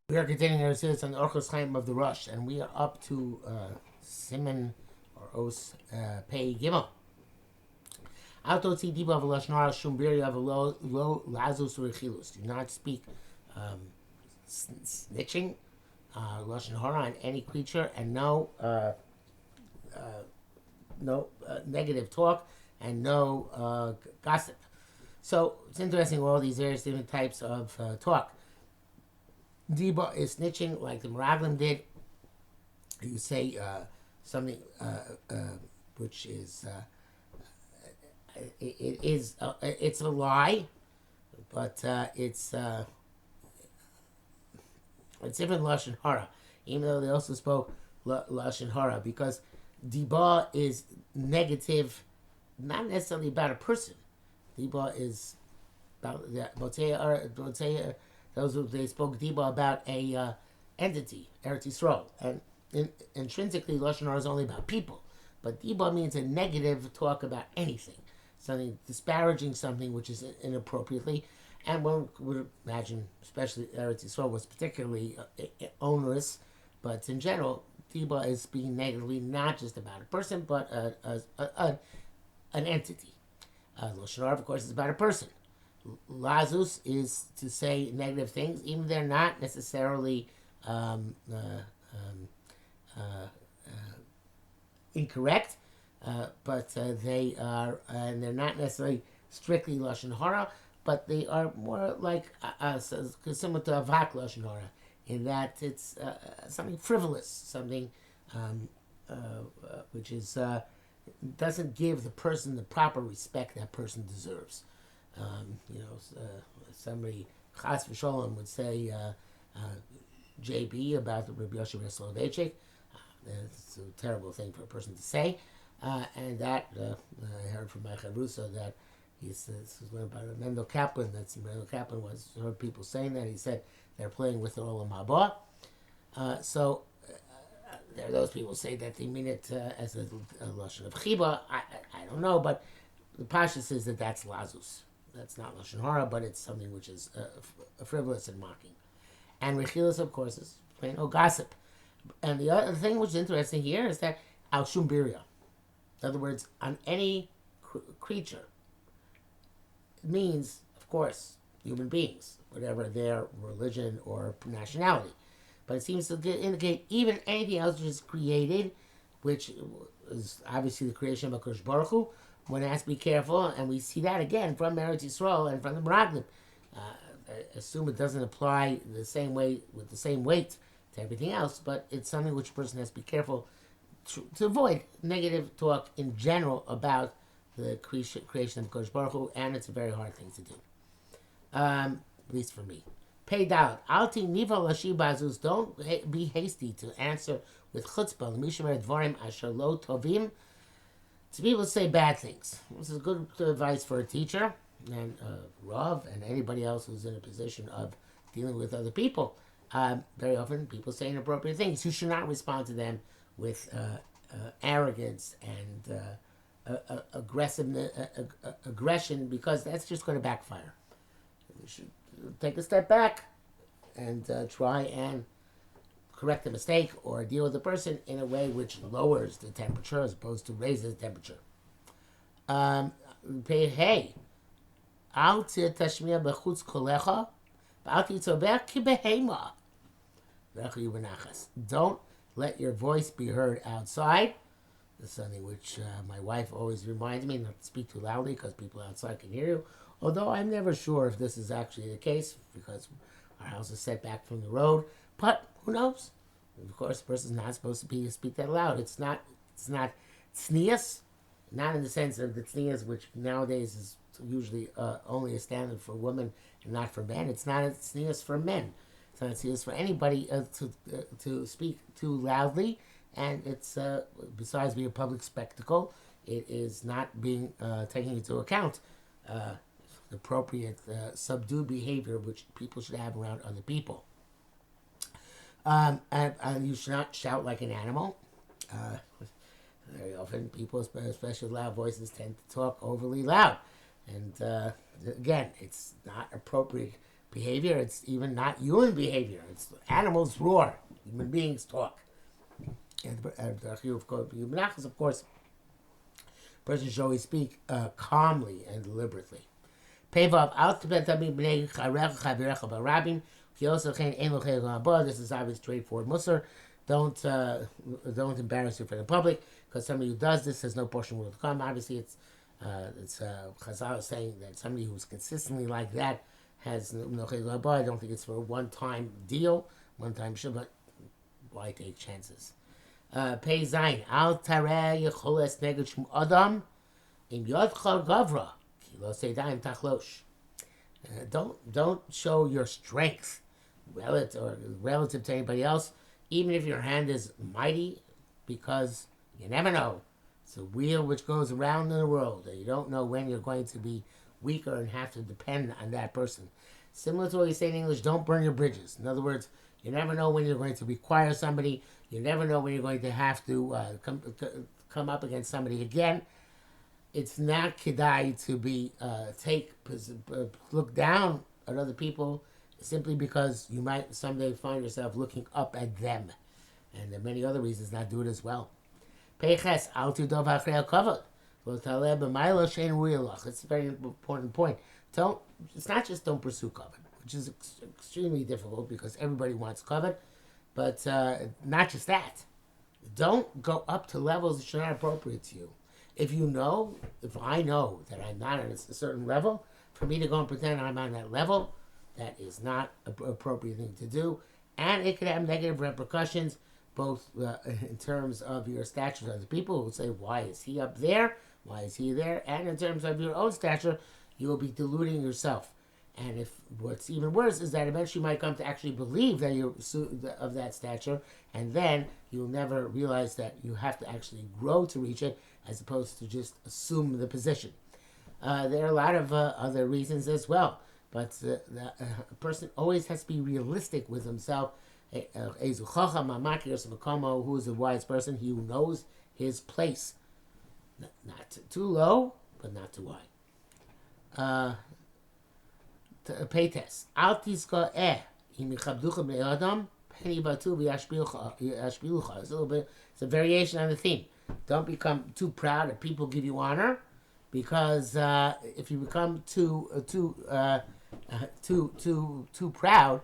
We are continuing our series on the Orchos Chaim of the Rosh, and we are up to Siman or Os Pei Gimel. Autotzi diba v'lashon shum birya v'lo lazus rechilus. Do not speak snitching, lashon hara on any creature, and no negative talk, and no gossip. So it's interesting all these various different types of talk. Diba is snitching like the Meraglim did. You say something which is it's a lie, but it's even lashon hara, even though they also spoke lashon hara, because diba is negative, not necessarily about a person. Diba is about those who they spoke diba about a entity, Eretz Yisrael, and intrinsically lashon hara is only about people, but diba means a negative talk about anything, something disparaging something which is inappropriately, and one would imagine, especially Eretz Yisrael was particularly onerous, but in general, diba is speaking negatively not just about a person, but an entity. Lashon hara, of course, is about a person. Lazus is to say negative things, even if they're not necessarily incorrect, but they are, and they're not necessarily strictly lashon hara, but they are more like similar to avak lashon hara, in that it's something frivolous, something which is doesn't give the person the proper respect that person deserves. Somebody Chas v'Sholem would say JB about the Rabbi Yosef Soloveitchik. It's a terrible thing for a person to say, and that I heard from my Chavrusa that he says this was about Mendel Kaplan. That's Mendel Kaplan was heard people saying that. He said they're playing with the Olam Haba. So there are those people say that they mean it as a lashon of chiba. I don't know, but the Pasha says that that's lazus. That's not lashon hara, but it's something which is frivolous and mocking. And rechilas, of course, is plain old gossip. And the other thing which is interesting here is that al shum birya. In other words, on any creature, it means, of course, human beings, whatever their religion or nationality. But it seems to indicate even anything else which is created, which is obviously the creation of HaKadosh Baruch Hu. One has to be careful, and we see that again from Eretz Yisrael and from the Meraglim. I assume it doesn't apply the same way with the same weight to everything else, but it's something which a person has to be careful to avoid negative talk in general about the creation of HaKadosh Baruch Hu, and it's a very hard thing to do, at least for me. Pei Dalet. Alti niva lashi bazus. Don't be hasty to answer with chutzpah. L'mishamer dvarim asher lo tovim. To be able to say bad things. This is good advice for a teacher and Rav and anybody else who's in a position of dealing with other people. Very often people say inappropriate things. You should not respond to them with arrogance and aggression, because that's just going to backfire. You should take a step back and try and correct the mistake or deal with the person in a way which lowers the temperature as opposed to raises the temperature. Hey, al tashmiya bechutz kolecha, al titzobeh ki behema. Don't let your voice be heard outside. That's something which my wife always reminds me not to speak too loudly because people outside can hear you. Although I'm never sure if this is actually the case because our house is set back from the road. But who knows? Of course, the person's not supposed to speak that loud. It's not tznius, not in the sense of the tznius, which nowadays is usually only a standard for women and not for men. It's not a tznius for men. It's not a tznius for anybody to speak too loudly. And it's, besides being a public spectacle, it is not being taken into account appropriate subdued behavior which people should have around other people. And you should not shout like an animal. Very often people, especially loud voices, tend to talk overly loud. And again, it's not appropriate behavior. It's even not human behavior. It's animals roar. Human beings talk. And of course, a person should always speak calmly and deliberately. This is obvious straightforward musar. Don't embarrass you for the public, because somebody who does this has no portion will come. Obviously, it's Chazal saying that somebody who's consistently like that has no chayil haba. I don't think it's for a one-time deal, one-time shibah. Why take chances? Pei Zayin al tareh yecholes neged shum adam im yodcha gavra ki lo seidayim tachlosh. Don't show your strength relative to anybody else, even if your hand is mighty, because you never know. It's a wheel which goes around in the world, and you don't know when you're going to be weaker and have to depend on that person. Similar to what you say in English, don't burn your bridges. In other words, you never know when you're going to require somebody. You never know when you're going to have to come up against somebody again. It's not kedai to be look down at other people simply because you might someday find yourself looking up at them, and there are many other reasons not to do it as well. Peiches al tudov achrei kavod lo taleh b'mayla shein ruya. It's a very important point. It's not just don't pursue kavod, which is extremely difficult because everybody wants kavod, but not just that. Don't go up to levels that are not appropriate to you. If I know that I'm not at a certain level, for me to go and pretend I'm on that level, that is not an appropriate thing to do. And it could have negative repercussions, both in terms of your stature to other people who say, why is he up there? Why is he there? And in terms of your own stature, you will be deluding yourself. And if what's even worse is that eventually you might come to actually believe that you're of that stature, and then you'll never realize that you have to actually grow to reach it, as opposed to just assume the position. There are a lot of other reasons as well, but a person always has to be realistic with himself. Who is a wise person? He who knows his place. Not too low, but not too high. Peites. Al tizka im yichabducha bnei adam peni batu v'yashbilucha. It's a variation on the theme. Don't become too proud that people give you honor, because if you become too proud,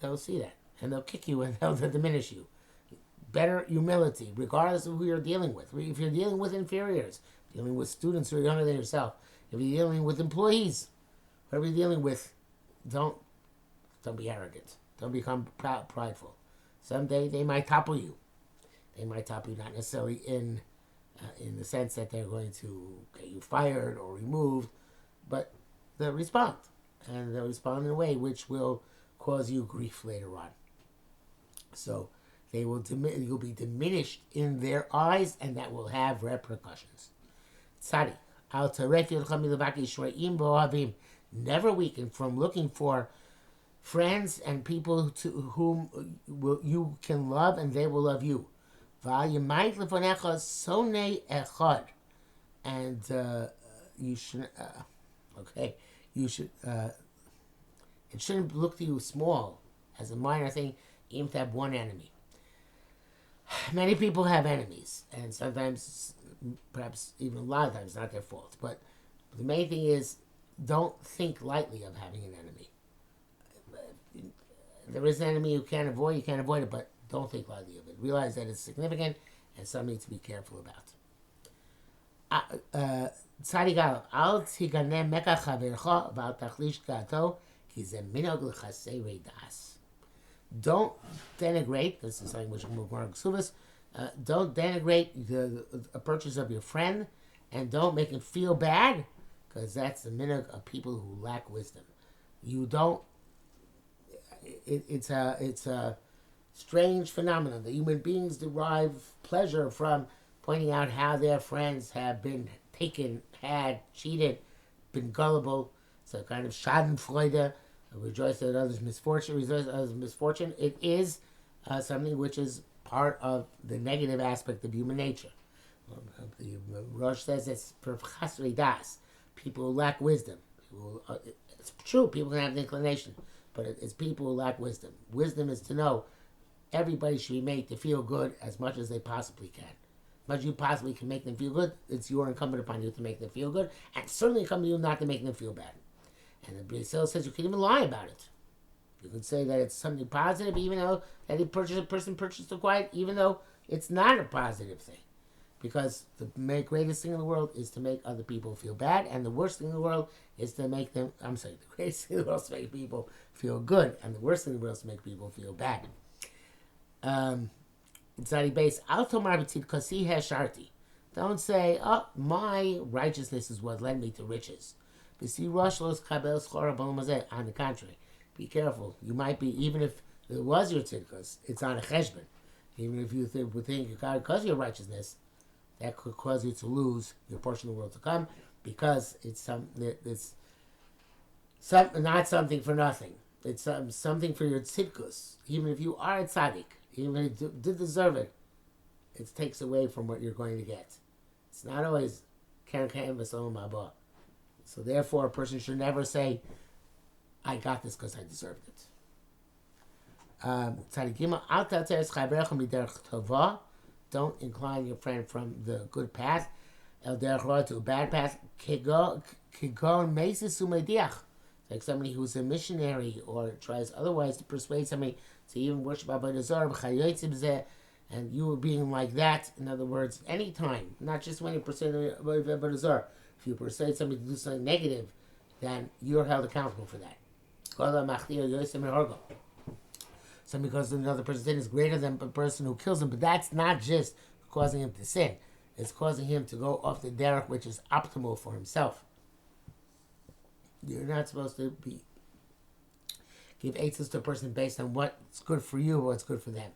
they'll see that and they'll kick you and they'll diminish you. Better humility, regardless of who you're dealing with. If you're dealing with inferiors, dealing with students who are younger than yourself, if you're dealing with employees, whoever you're dealing with, don't be arrogant. Don't become prideful. Someday they might topple you. They might topple you not necessarily in the sense that they're going to get you fired or removed, but they'll respond. And they'll respond in a way which will cause you grief later on. So you'll be diminished in their eyes, and that will have repercussions. Tzadi. Never weaken from looking for friends and people to whom you can love, and they will love you. And you should it shouldn't look to you small as a minor thing, even to have one enemy. Many people have enemies, and sometimes, perhaps even a lot of times, not their fault. But the main thing is, don't think lightly of having an enemy. There is an enemy you can't avoid it, but don't think lightly of it. Realize that it's significant and something to be careful about. Don't denigrate, this is something which we're going to don't denigrate a purchase of your friend, and don't make him feel bad, because that's the minhag of people who lack wisdom. It's a strange phenomenon that human beings derive pleasure from pointing out how their friends have been taken, cheated, been gullible. It's a kind of schadenfreude, rejoice at others' misfortune. It is something which is part of the negative aspect of human nature. The Rosh says it's for chasrei das, people who lack wisdom. It's true, people can have the inclination, but it's people who lack wisdom. Wisdom is to know everybody should be made to feel good as much as they possibly can. As much as you possibly can make them feel good, it's your incumbent upon you to make them feel good, and certainly incumbent on you not to make them feel bad. And the Brazil says you can even lie about it. You can say that it's something positive, even though that a person purchased the quiet, even though it's not a positive thing. Because the greatest thing in the world is to make other people feel bad, and the worst thing in the world is to make them, the greatest thing in the world is to make people feel good, and the worst thing in the world is to make people feel bad. Tzadi base, because he has sharti. Don't say, oh, my righteousness is what led me to riches. On the contrary, be careful. You might be, even if it was your tzidkus, it's on a cheshbon. Even if you would think you got it because of your righteousness, that could cause you to lose your portion of the world to come, because it's not something for nothing. It's something for your tzidkus. Even if you are a tzaddik, even if you did deserve it, it takes away from what you're going to get. It's not always keren canvas on my bar. So therefore, a person should never say, I got this because I deserved it. Don't incline your friend from the good path to a bad path. Like somebody who's a missionary or tries otherwise to persuade somebody to even worship Avodah Zarah, and you were being like that. In other words, anytime, not just when you persuade Avodah Zarah. If you persuade somebody to do something negative, then you're held accountable for that. So because another person's sin is greater than the person who kills him, but that's not just causing him to sin. It's causing him to go off the derech, which is optimal for himself. You're not supposed to give answers to a person based on what's good for you or what's good for them.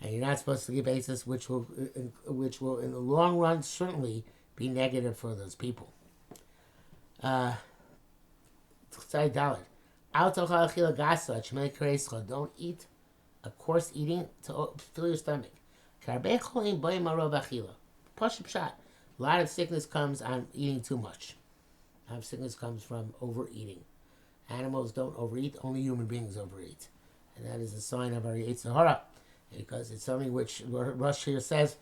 And you're not supposed to give answers which will in the long run certainly be negative for those people. Don't eat a coarse eating to fill your stomach. A lot of sickness comes on eating too much. A lot of sickness comes from overeating. Animals don't overeat, only human beings overeat. And that is a sign of our Yetzer Hara, because it's something which Rosh here says,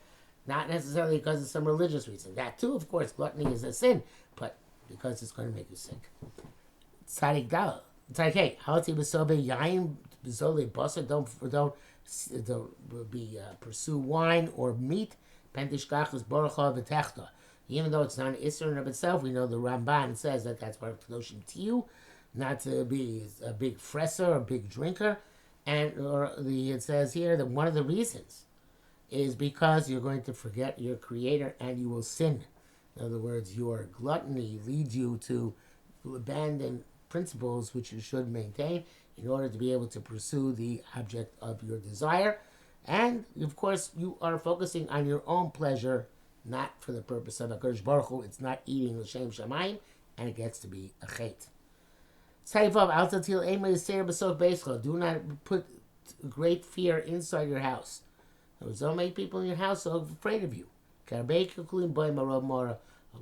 not necessarily because of some religious reason. That too, of course, gluttony is a sin, but because it's going to make you sick. Tzadik Dal. It's like, hey, don't pursue wine or meat. Even though it's not an Isser in of itself, we know the Ramban says that that's part of Kedoshim Tiyu, not to be a big fresser, a big drinker. And it says here that one of the reasons is because you're going to forget your Creator and you will sin. In other words, your gluttony leads you to abandon principles which you should maintain in order to be able to pursue the object of your desire. And, of course, you are focusing on your own pleasure, not for the purpose of HaKadosh Baruch Hu. It's not eating l'shem shamayim, and it gets to be a chet. Do not put great fear inside your house. Don't make people in your house so afraid of you. A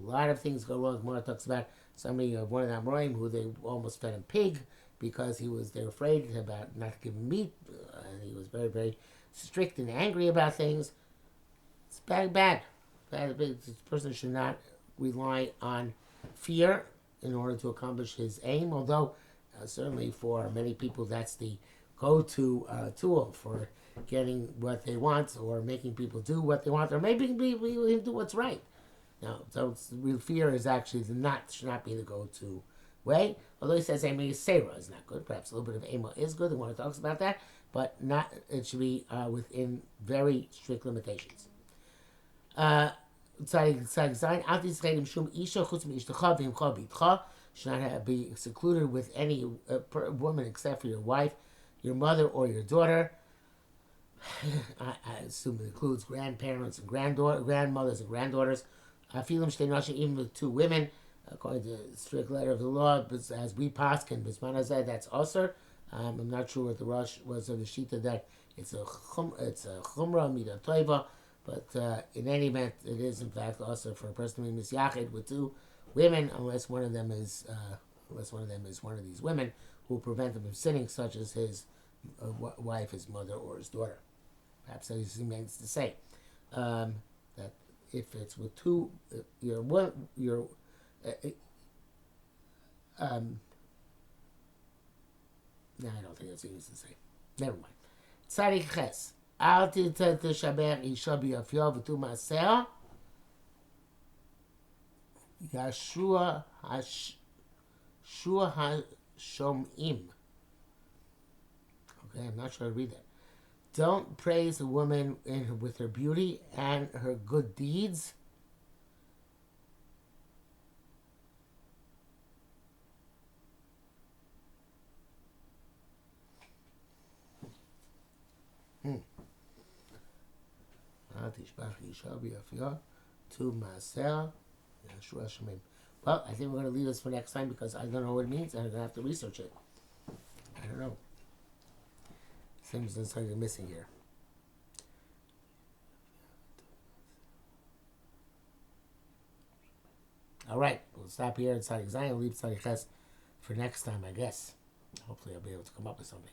lot of things go wrong. Gemara talks about somebody, one of the Amorim, who they almost fed him pig because they're afraid about not giving meat, and he was very, very strict and angry about things. It's bad. This person should not rely on fear in order to accomplish his aim, although certainly for many people that's the go-to tool for getting what they want or making people do what they want or making people do what's right. Now, so real fear is actually should not be the go-to way. Although he says Ema Yisera is not good. Perhaps a little bit of Ema is good. The one who talks about that, but not. It should be within very strict limitations. Should not be secluded with any woman except for your wife, your mother, or your daughter. I assume it includes grandparents and grandmothers and granddaughters. Even with two women, according to the strict letter of the law, as we paskin, that's usher. I'm not sure what the Rosh was of the Shita that it's a chumrah mida toiva, but in any event, it is in fact also for a person to be misyached with two women, unless one of them is unless one of them is one of these women who will prevent him from sinning, such as his wife, his mother, or his daughter. Perhaps that he means to say that if it's with two, no, I don't think that's what he means to say. Never mind. Tzadik Ches. Al תשבח אישה ביופיו ותו מעשיה. ישוע השומעים. Okay, I'm not sure how to read that. Don't praise a woman with her beauty and her good deeds. Well, I think we're going to leave this for next time because I don't know what it means and I'm going to have to research it. I don't know. Seems there's something missing here. All right, we'll stop here at Tzadik Zayin and leave Tzadik Ches for next time, I guess. Hopefully I'll be able to come up with something.